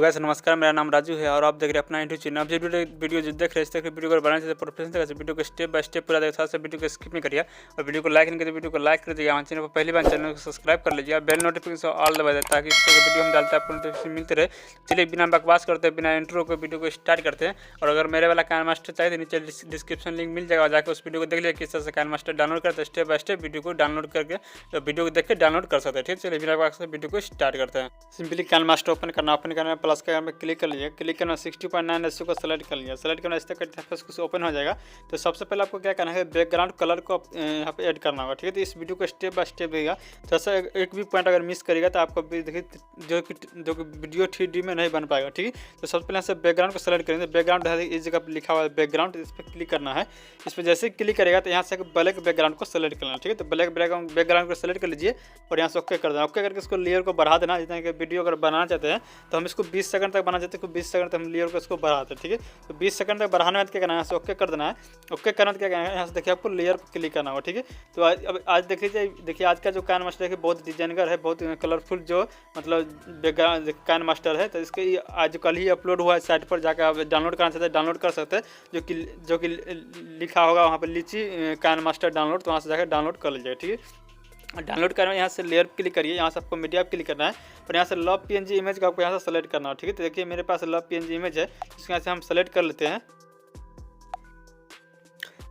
Guys नमस्कार, मेरा नाम राजू है और आप देख रहे हैं अपना यूट्यूब चैनल। आप जो वीडियो जो देख रहे हैं इस तरह की वीडियो को बनाने से प्रोफेशनल तरह से वीडियो को स्टेप बाय स्टेप पूरा देखिए, साथ वीडियो को स्किप नहीं करिए और वीडियो को लाइक नहीं करिए, वीडियो को लाइक कर दीजिए। हमारे चैनल को पहली बार चैनल को सब्सक्राइब कर लीजिए, बेल नोटिफिकेशन ऑल दबा दें ताकि इस तरह की वीडियो हम डालते हैं आपको नोटिफिकेशन मिलते रहे। चलिए बिना बकवास करते हैं, बिना इंट्रो को वीडियो को स्टार्ट करते हैं। और अगर मेरे वाला काइनमास्टर चाहिए तो नीचे डिस्क्रिप्शन लिंक मिल जाएगा, जाकर उस वीडियो को देख लीजिए किस तरह से काइनमास्टर डाउनलोड करते हैं। स्टेप बाय स्टेप वीडियो को डाउनलोड करके वीडियो को देख के डाउनलोड कर सकते हैं। ठीक है, चलिए बिना बकवास वीडियो को स्टार्ट करते हैं। सिंपली काइनमास्टर ओपन करना है, प्लस का में क्लिक कर लीजिए, क्लिक करना 60.9 रेशियो को सेलेक्ट कर लिया। सेलेक्ट करना इस तरह का कुछ ओपन हो जाएगा। तो सबसे पहले आपको क्या करना है, बैकग्राउंड कलर को यहाँ पे ऐड करना होगा। ठीक है, तो इस वीडियो को स्टेप बाय स्टेप देगा। तो ऐसा एक भी पॉइंट अगर मिस करेगा तो आपको देखिए जो कि वीडियो 3D में नहीं बन पाएगा। ठीक है, तो सबसे पहले से बैकग्राउंड को सेलेक्ट करेंगे। बैकग्राउंड इस जगह पर लिखा हुआ है बैकग्राउंड, इस पर क्लिक करना है। इस पर जैसे क्लिक करेगा तो यहाँ से ब्लैक बैकग्राउंड को सेलेक्ट करना है। ठीक है, तो ब्लैक बैकग्राउंड को सेलेक्ट कर लीजिए और यहाँ से ओके कर देना। ओके करके इसको लेयर को बढ़ा देना। जितना कि वीडियो अगर बनाना चाहते हैं तो हम इसको 20 सेकंड तक बनाना चाहते हैं, 20 सेकंड तक हम लेयर को इसको बढ़ाते हैं। ठीक है, तो 20 सेकंड तक बढ़ाने में क्या करना है, यहाँ से ओके कर देना है। ओके करना क्या करना है, यहाँ से देखिए आपको लेयर पर क्लिक करना होगा। ठीक है, तो आज देखिए आज का जो काइनमास्टर है बहुत डिजाइनर है, बहुत कलरफुल जो मतलब काइनमास्टर है। तो इसके आज कल ही अपलोड हुआ है, साइट पर जाकर आप डाउनलोड करना चाहते हैं डाउनलोड कर सकते हैं। जो कि लिखा होगा वहाँ पर लीची काइनमास्टर डाउनलोड, तो वहाँ से जाकर डाउनलोड कर लीजिए। ठीक है, डाउनलोड करना है, यहाँ से लेयर क्लिक करिए, यहाँ से आपको मीडिया क्लिक करना है और यहाँ से लव PNG इमेज का आपको यहाँ से सेलेक्ट करना है। ठीक है, तो देखिए मेरे पास लव PNG इमेज है, इसको यहाँ से हम सेलेक्ट कर लेते हैं।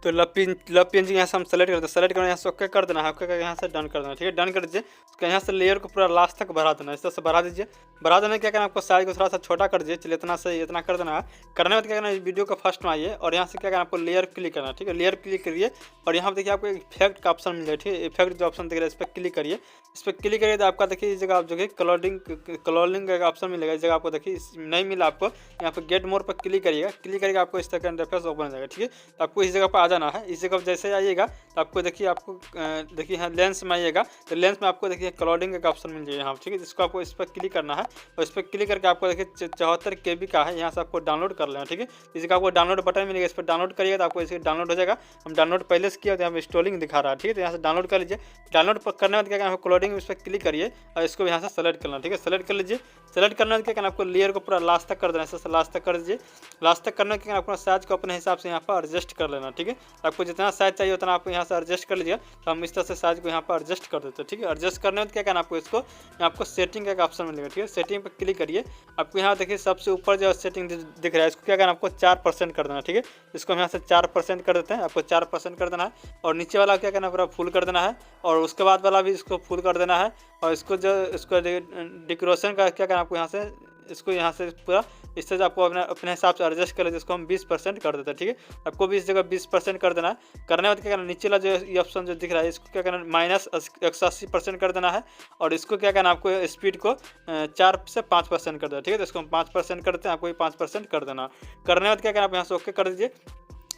तो लव PNG यहाँ से हम सेलेक्ट करते हैं। सेलेक्ट करना यहाँ से ओके कर देना है, ओके करके यहाँ से डन कर देना। ठीक है, डन कर दीजिए। उसके यहाँ से लेयर को पूरा लास्ट तक बढ़ा देना, इस तरह से बढ़ा दीजिए। बढ़ा देने क्या करना, आपको साइज को थोड़ा सा छोटा कर दीजिए। चलिए इतना से इतना कर देना है। करने में क्या करना है, वीडियो को फर्स्ट में आइए और यहाँ से क्या करना, आपको लेयर क्लिक करना है। ठीक है, लेयर क्लिक करिए और यहाँ पर देखिए आपको इफेक्ट का ऑप्शन मिल जाएगा। ठीक है, इफेक्ट जो ऑप्शन दिख रहा है इस पर क्लिक करिए। इस पर क्लिक करिए तो आपका देखिए इस जगह आप जो है कलरिंग का ऑप्शन मिलेगा। इस जगह आपको देखिए नहीं मिला आपको, यहाँ पर गेट मोर पर क्लिक करिएगा। क्लिक करके आपको इस तरह का इंटरफेस ओपन हो जाएगा। ठीक है, तो आपको इस जगह पर आ जाना है। इस जगह जैसे आइएगा तो आपको देखिए देखिए यहाँ लेंस में आइएगा तो लेंस में आपको देखिए कलरिंग का ऑप्शन मिल जाएगा यहाँ। ठीक है, जिसको आपको इस पर क्लिक करना है और इस पर क्लिक करके आपको देखिए 74 KB का है, यहाँ से आपको डाउनलोड कर लेना। ठीक है, इसका आपको डाउनलोड बटन मिलेगा, इस पर डाउनलोड करिएगा तो आपको इसे डाउनलोड हो जाएगा। हम डाउनलोड पहले से किया तो यहाँ पर इंस्टॉलिंग दिखा रहा है। ठीक है, तो यहाँ से डाउनलोड कर लीजिए। डाउनलोड करने में क्या करना है, कलरिंग इस पर क्लिक करिए और इसको यहाँ से सेलेक्ट करना। ठीक है, सेलेक्ट कर लीजिए। सेलेक्ट करने में क्या करना, आपको लेयर को पूरा लास्ट तक कर देना, ऐसे लास्ट तक कर दीजिए। लास्ट तक करने के अपना साइज को अपने हिसाब से यहाँ पर एडजस्ट कर लेना। ठीक है, आपको जितना साइज चाहिए उतना आप यहाँ से एडजस्ट कर लीजिए। तो हम इस तरह से साइज को यहाँ पर एडजस्ट कर देते हैं। ठीक है, एडजस्ट करने में क्या करना, आपको इसको आपको सेटिंग का ऑप्शन मिलेगा। ठीक है, सेटिंग पर क्लिक करिए। आपको यहाँ देखिए सबसे ऊपर जो सेटिंग दिख रहा है इसको क्या करना, आपको 4% कर देना। ठीक है, इसको हम यहाँ से 4% कर देते हैं, आपको 4% कर देना है। और नीचे वाला क्या करना, पूरा फुल कर देना है और उसके बाद वाला भी इसको फुल कर देना है। और इसको डेकोरेशन का क्या करना, आपको यहाँ से पूरा इस तरह से आपको अपने हिसाब से एडजस्ट कर लेते, इसको हम 20% कर देते हैं। ठीक है, आपको भी इस जगह 20% कर देना है। करने में क्या करना, नीचे वाला जो ये ऑप्शन जो दिख रहा है इसको क्या करना, -180% कर देना है। और इसको क्या करना, आपको स्पीड को 4 से 5% कर देना। ठीक है, तो इसको हम 5% करते हैं, आपको भी 5% कर देना। करने में क्या करना, आप यहाँ से ओके कर दीजिए।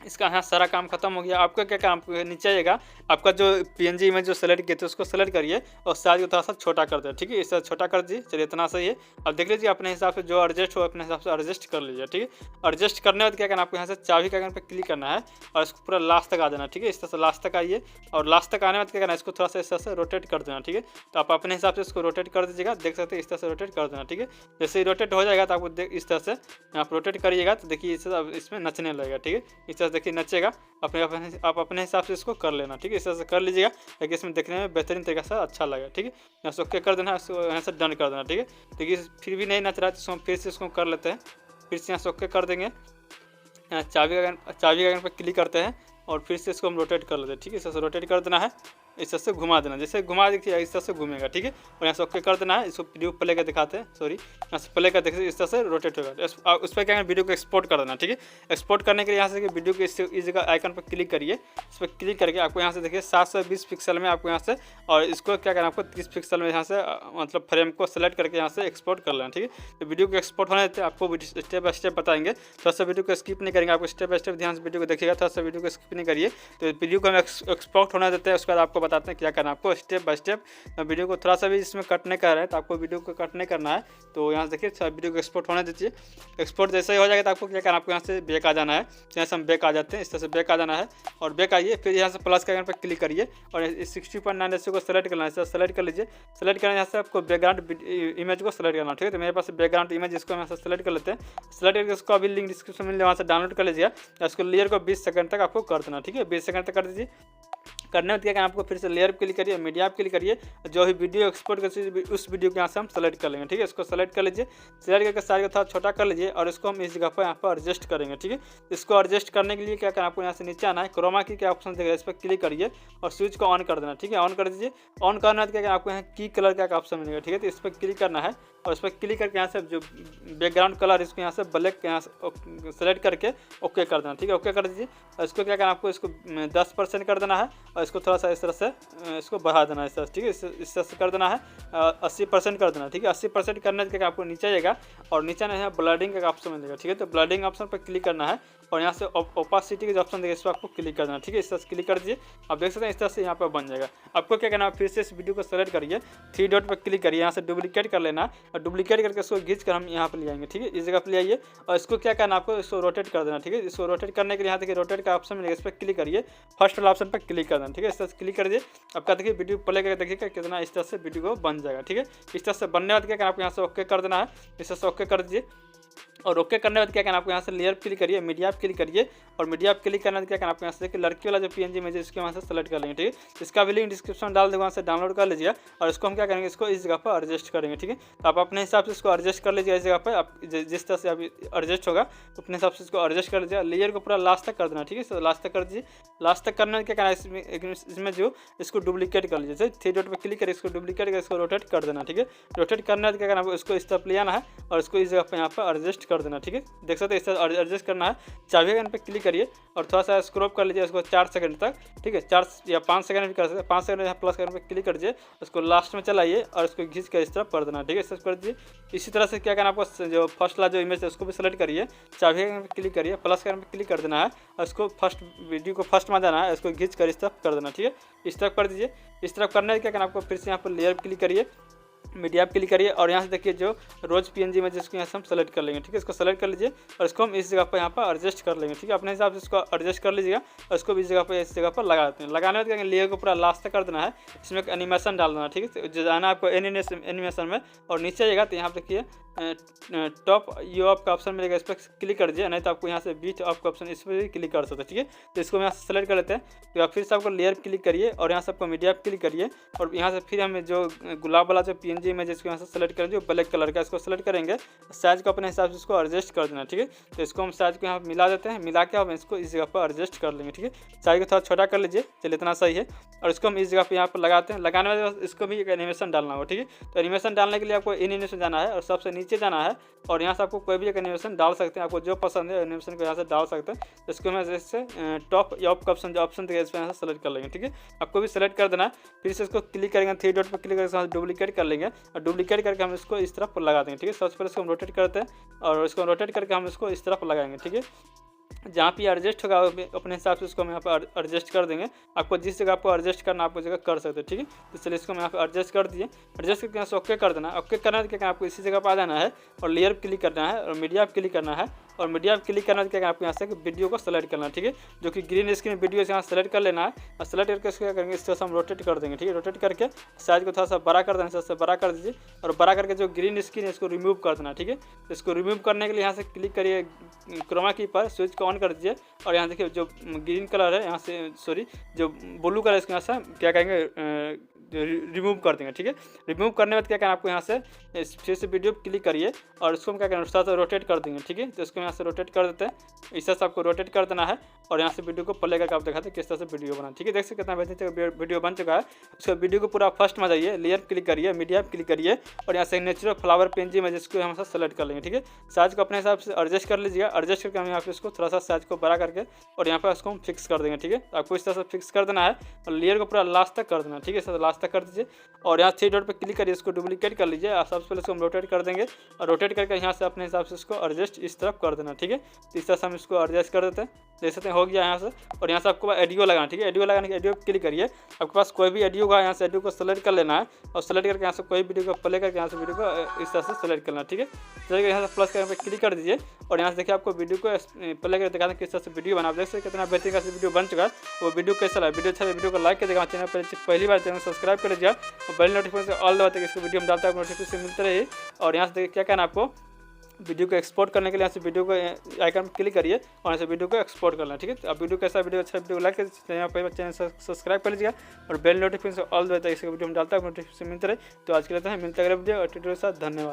इसका यहाँ सारा काम खत्म हो गया। आपको क्या काम, नीचे आइएगा, आपका जो PNG इमेज जो सेलेक्ट किए थे उसको सेलेक्ट करिए और साइज को थोड़ा सा छोटा कर दे। ठीक है, इससे छोटा कर दीजिए। चलिए इतना सही है। अब देख लीजिए अपने हिसाब से जो एडजस्ट हो अपने हिसाब से एडजस्ट कर लीजिए। ठीक है, एडजस्ट करने में क्या करना, आपको यहाँ से चाबी का आइकन पे क्लिक करना है और इसको पूरा लास्ट तक आ जाना। ठीक है, इस तरह से लास्ट तक आइए और लास्ट तक आने में क्या करना, इसको थोड़ा सा इस तरह से रोटेट कर देना। ठीक है, तो आप अपने हिसाब से इसको रोटेट कर दीजिएगा, देख सकते हैं इस तरह से रोटेट कर देना। ठीक है, जैसे ही रोटेट हो जाएगा तो आपको इस तरह से आप रोटेट करिएगा तो देखिए इसमें नचने लगेगा। ठीक है, इस तरह से देखिए नचेगा। आप अपने हिसाब से इसको कर लेना। ठीक है, इस तरह से कर लीजिएगा ताकि इसमें देखने में बेहतरीन तरीके से अच्छा लगे। ठीक है, यहाँ से ओके कर देना, इसको यहाँ से डन कर देना। ठीक है, देखिए फिर भी नहीं नच रहा है तो फिर से इसको कर लेते हैं। फिर से यहाँ से ओके कर देंगे। यहाँ चाबी का आइकन पर क्लिक करते हैं और फिर से इसको हम रोटेट कर लेते हैं। ठीक है, इस तरह से रोटेट कर देना है, इस तरह से घुमा देना। जैसे घुमा देखिए इस तरह से घूमेगा। ठीक है, और यहाँ से ओके कर देना है। इसको वीडियो प्ले का दिखाते हैं, सॉरी यहाँ से प्ले का देखिए इस तरह से रोटेट होगा। उस पर क्या है, वीडियो को एक्सपोर्ट कर देना। ठीक है, एक्सपोर्ट करने के लिए यहाँ से वीडियो के इस जगह आइकन पर क्लिक करिए। इस पर क्लिक करके आपको यहाँ से देखिए 720 पिक्सल में आपको यहाँ से, और इसको क्या करना, आपको 30 पिक्सल में यहाँ से मतलब फ्रेम को सेलेक्ट करके यहाँ से एक्सपोर्ट कर लेना। ठीक है, तो वीडियो को एक्सपोर्ट होने देते हैं, आपको स्टेप बाय स्टेप बताएंगे। थोड़ा सा वीडियो को स्किप नहीं करेंगे, आपको स्टेप बाय स्टेप ध्यान से वीडियो को देखिएगा, थोड़ा सा वीडियो को स्किप नहीं करिए। तो वीडियो को हम एक्सपोर्ट होने देते हैं, उसके बाद आपको बताते हैं क्या करना है आपको स्टेप बाय स्टेप। वीडियो को थोड़ा सा भी इसमें कट नहीं कर रहा है तो आपको वीडियो को कट नहीं करना है। तो यहाँ से देखिए वीडियो को एक्सपोर्ट होने दीजिए। एक्सपोर्ट जैसे ही हो जाएगा तो आपको क्या करना है, आपको यहाँ से बैक आ जाना है। यहाँ से हम बैक आ जाते हैं, इस तरह से बैक आ जाना है और बैक आइए। फिर यहाँ से प्लस का आइकन पर क्लिक करिए और 60.9 रेशियो को सेलेक्ट करना है। सेलेक्ट कर लीजिए। सेलेक्ट करने यहाँ से आपको बैकग्राउंड इमेज को सेलेक्ट करना है, ठीक है। तो मेरे पास बैकग्राउंड इमेज इसको यहाँ से सेलेक्ट कर लेते हैं। सेलेक्ट करके इसको अभी लिंक डिस्क्रिप्शन में वहाँ से डाउनलोड कर लीजिए। इसको लेयर को 20 सेकंड तक आपको कर देना, ठीक है। 20 सेकंड तक कर दीजिए। करने में क्या करना आपको, फिर से लेयर पर क्लिक करिए, मीडिया पर क्लिक करिए। जो भी वीडियो एक्सपोर्ट कर उस वीडियो को यहाँ से हम सेलेक्ट कर लेंगे, ठीक है। इसको सेलेक्ट कर लीजिए। सेलेक्ट करके साइज को थोड़ा छोटा कर लीजिए और इसको हम इस जगह पर यहाँ पर एडजस्ट करेंगे, ठीक है। इसको एडजस्ट करने के लिए क्या करना आपको, यहाँ से नीचे आना है, क्रोमा की क्या ऑप्शन देगा इस पर क्लिक करिए और स्विच को ऑन कर देना, ठीक है। ऑन कर दीजिए। ऑन करना है क्या करना आपको, यहाँ की कलर का ऑप्शन मिलेगा, ठीक है। तो इस पर क्लिक करना है और इस पर क्लिक करके यहाँ से जो बैकग्राउंड कलर इसको यहाँ से ब्लैक यहाँ से सेलेक्ट करके ओके कर देना, ठीक है। ओके कर दीजिए। और इसको क्या करना आपको, इसको 10% कर देना है और इसको थोड़ा सा इस तरह से इसको बढ़ा देना है, इस तरह से, ठीक है। इस तरह से कर देना है। 80% कर देना, ठीक है। 80% करने के आपको नीचे आएगा और नीचे ना है ब्लडिंग का ऑप्शन मिलेगा, ठीक है। तो ब्लडिंग ऑप्शन पर क्लिक करना है और यहाँ से ओपासिटी का जो ऑप्शन देगा इस पर आपको क्लिक कर देना, ठीक है। इस तरह से क्लिक कर दीजिए। आप देख सकते हैं इस तरह से यहाँ पर बन जाएगा। आपको क्या करना है, फिर से इस वीडियो को सेलेक्ट करिए, 3 डॉट पर क्लिक करिए, यहाँ से डुप्लीकेट कर लेना और डुप्लीकेट करके इसको खींच कर हम यहाँ पर ले आएंगे, ठीक है। इस जगह पर ले आइए और इसको क्या करना आपको, इसको रोटेट कर देना, ठीक है। इसको रोटेट करने के लिए यहाँ देखिए रोटेट का ऑप्शन मिलेगा, इस पर क्लिक करिए, फर्स्ट वाला ऑप्शन पर क्लिक कर देना, ठीक है। इस तरह से क्लिक कर दीजिए। आपका देखिए वीडियो प्ले करके देखिएगा कितना इस तरह से वीडियो को बन जाएगा, ठीक है। इस तरह से बनने बाद क्या करना आपको, यहाँ से ओके कर देना है। इस तरह से ओके कर दीजिए और ओके करने बाद क्या करना आपको, यहाँ से लेयर क्लिक करिए, मीडिया पर क्लिक करिए और मीडिया पर क्लिक करने बाद क्या करना आपको, यहाँ से देखिए लड़की वाला जो PNG इमेज है इसके वहाँ से सेलेक्ट कर लेंगे, ठीक है। इसका भी लिंक डिस्क्रिप्शन में डाल देगा, वहाँ से डाउनलोड कर लीजिए और इसको हम क्या करेंगे, इसको इस जगह पर एडजस्ट करेंगे, ठीक है। तो आप अपने हिसाब से इसको एडजस्ट कर लीजिए। इस जगह पर आप जिस तरह से अभी एडजस्ट होगा तो अपने हिसाब से इसको एडजस्ट कर लीजिए। लेयर को पूरा लास्ट तक कर देना, ठीक है। तो लास्ट तक कर दीजिए। लास्ट तक करने में क्या करना है, इसमें जो इसको डुप्लीकेट कर लीजिए, 3 डॉट पर क्लिक करिए, इसको डुप्लीकेट करके इसको रोटेट कर देना, ठीक है। रोटेट करने में क्या करना है, इसको इस तरफ ले आना है और इसको इस जगह पर यहाँ पर एडजस्ट कर देना, ठीक है। देख सकते हैं इस तरह एडजस्ट करना है। चाबी आइकन पे क्लिक करिए और थोड़ा सा स्क्रॉप कर लीजिए इसको 4 सेकंड तक, ठीक है। 4 या 5 सेकंड भी कर सकते हैं। 5 सेकंड यहाँ प्लस आइकन पे क्लिक कर दीजिए, उसको लास्ट में चलाइए और इसको खींच कर इस तरफ कर देना, ठीक है। इस तरह कर दीजिए। इसी तरह से क्या करना आपको, जो फर्स्ट वाला जो इमेज है उसको भी सेलेक्ट करिए, चाबी आइकन पे क्लिक करिए, प्लस आइकन पे क्लिक कर देना है और इसको फर्स्ट वीडियो को फर्स्ट में जाना है, इसको खींच कर इस तरफ कर देना, ठीक है। इस तरफ कर दीजिए। इस तरफ करने से क्या करना आपको, फिर से यहाँ पर लेयर क्लिक करिए, मीडिया पर क्लिक करिए और यहाँ से देखिए जो रोज PNG इमेज इसको यहाँ से हम सेलेक्ट कर लेंगे, ठीक है। इसको सेलेक्ट कर लीजिए और इसको हम इस जगह पर यहाँ पर एडजस्ट कर लेंगे, ठीक है। अपने हिसाब से इसको एडजस्ट कर लीजिएगा और इसको इस जगह पर इस जगह पर लगा देते हैं। लगाने के बाद लेयर को पूरा लास्ट तक कर देना है। इसमें एक एनिमेशन डाल देना, ठीक है। जो जाना आपको एनिमेशन में और नीचे आइएगा तो यहाँ पर देखिए टॉप यू ऑफ का ऑप्शन मिलेगा, इस पर क्लिक कर दीजिए। नहीं तो आपको यहाँ से बीच ऑफ का ऑप्शन इस पर भी क्लिक कर सकते हैं, ठीक है। तो इसको यहाँ से सेलेक्ट कर लेते हैं। तो फिर से आपको लेयर क्लिक करिए और यहाँ से आपको मीडिया पर क्लिक करिए और यहाँ से फिर हमें जो गुलाब वाला जो PNG इमेज है इसको यहाँ से सेलेक्ट करेंगे, जो ब्लैक कलर का, इसको सेलेक्ट करेंगे। साइज को अपने हिसाब से इसको एडजस्ट कर देना, ठीक है। तो इसको हम साइज को यहाँ मिला देते हैं, मिला के हम इसको इस जगह पर एडजस्ट कर लेंगे, ठीक है। साइज को थोड़ा छोटा कर लीजिए, चलिए इतना सही है। और इसको हम इस जगह पर यहाँ पर लगाते हैं। लगाने में इसको भी एक एनिमेशन डालना होगा, ठीक है। तो एनिमेशन डालने के लिए आपको एनिमेशन जाना है और सबसे नीचे जाना है और यहाँ से आपको कोई भी एक एनिमेशन डाल सकते हैं। आपको जो पसंद है एनिमेशन को यहाँ से डाल सकते हैं। इसको मैं जैसे टॉप या ऑफ का ऑप्शन जो ऑप्शन देगा इस पर यहाँ से सेलेक्ट कर लेंगे, ठीक है। आपको भी सेलेक्ट कर देना है। फिर से इसको क्लिक करेंगे, 3 डॉट पर क्लिक करके डुप्लीकेट कर लेंगे और डुप्लीकेट करके हम इसको इस तरफ लगा देंगे, ठीक है। सबसे पहले इसको हम रोटेट करते हैं और इसको रोटेट करके हम इसको इस तरफ लगाएंगे, ठीक है। जहाँ पे एडजस्ट होगा अपने हिसाब से इसको हम यहाँ पर एडजस्ट कर देंगे। आपको जिस जगह आपको एडजस्ट करना आपको जगह कर सकते हैं, ठीक है। तो चलिए इसको हम यहाँ पर एडजस्ट कर दिए। एडजस्ट करके यहाँ से ओके कर देना। ओके करना है क्या आपको इसी जगह पर आ जाना है और लेयर पर क्लिक करना है और मीडिया पर क्लिक करना है और मीडिया पर क्लिक करना है क्या आपको यहाँ से वीडियो को सेलेक्ट करना है, ठीक है। जो कि ग्रीन स्क्रीन वीडियो से यहाँ सेलेक्ट कर लेना है और सेलेक्ट करके इसको क्या करेंगे, इस तरह से हम रोटेट कर देंगे, ठीक है। रोटेट करके साइज को थोड़ा सा बड़ा कर देना, इस तरह से बड़ा कर दीजिए और बड़ा करके जो ग्रीन स्क्रीन है इसको रिमूव कर देना, ठीक है। तो इसको रिमूव करने के लिए यहाँ से क्लिक करिए क्रोमा की पर, स्विच को ऑन कर दीजिए और यहाँ देखिए जो ग्रीन कलर है यहाँ से सॉरी जो ब्लू कलर है इसको यहाँ से क्या कहेंगे रिमूव कर देंगे, ठीक है। रिमूव करने के बाद क्या करना आपको यहाँ से फिर से वीडियो क्लिक करिए और इसको हम क्या करना थोड़ा सा रोटेट कर देंगे, ठीक है। तो इसको यहाँ से रोटेट कर देते हैं। इस तरह से आपको रोटेट कर देना है और यहाँ से वीडियो को प्ले करके आप दिखाते हैं किस तरह से वीडियो बना, ठीक है। देख सकते कितना बेहतरीन वीडियो बन चुका है। उसको वीडियो को पूरा फर्स्ट में जाइए, लेयर क्लिक करिए, मीडिया क्लिक करिए और यहाँ से नेचुरल फ्लावर PNG इमेज इसको हम से सेलेक्ट कर लेंगे, ठीक है। साइज को अपने हिसाब से एडजस्ट कर लीजिएगा। एडजस्ट करके हम यहाँ पे इसको थोड़ा सा साइज को बड़ा करके और यहाँ पर इसको हम फिक्स कर देंगे, ठीक है। आपको इस तरह से फिक्स कर देना है और लेयर को पूरा लास्ट तक कर देना, ठीक है। लास्ट तक कर दीजिए और यहाँ 3 डॉट पर क्लिक करिए, इसको डुप्लीकेट कर लीजिए। सबसे पहले इसको हम रोटेट कर देंगे और रोटेट करके यहाँ से अपने हिसाब से इसको एडजस्ट इस तरफ कर देना, ठीक है। तो इस तरह से हम इसको एडजस्ट कर देते हैं, देख सकते हैं हो गया यहाँ से। और यहाँ से आपको एडियो लगाना, ठीक है। एडियो लगाने के एडियो क्लिक करिए, आपके पास कोई भी एडियो होगा यहाँ से एडियो को सेलेक्ट कर लेना है और सेलेक्ट करके यहाँ से कोई वीडियो को प्ले करके यहाँ से वीडियो को इस तरह से सेलेक्ट करना, ठीक है। चलिए यहाँ से प्लस करके क्लिक कर दीजिए और यहाँ से देखिए आपको वीडियो को प्ले करके दिखाते हैं किस तरह से वीडियो बना। देख सकते कितना बेहतरीन से वीडियो बन चुका है। वो वीडियो कैसा लगा, वीडियो अच्छा वीडियो को लाइक कर देगा, चैनल पर पहली बार चैनल सब्सक्राइब कर लीजिए और बेल नोटिफिकेशन ऑल दबाते हैं, इसको वीडियो में डालता है नोटिफिकेशन मिलते रहे। और यहाँ से देखिए क्या करना है आपको, वीडियो को एक्सपोर्ट करने के लिए यहाँ से वीडियो को आइकन पर क्लिक करिए और यहाँ से वीडियो को एक्सपोर्ट करना, ठीक है। तो अब वीडियो कैसा वीडियो अच्छा वीडियो लाइक कर चैनल सब्सक्राइब कर लीजिएगा और बेल नोटिफिकेशन ऑल दबाते हैं, इसको वीडियो में डालता है नोटिफिकेशन मिलते रहे। तो आज के लिए मिलते हैं अगले वीडियो और ट्यूटोरियल के साथ। धन्यवाद।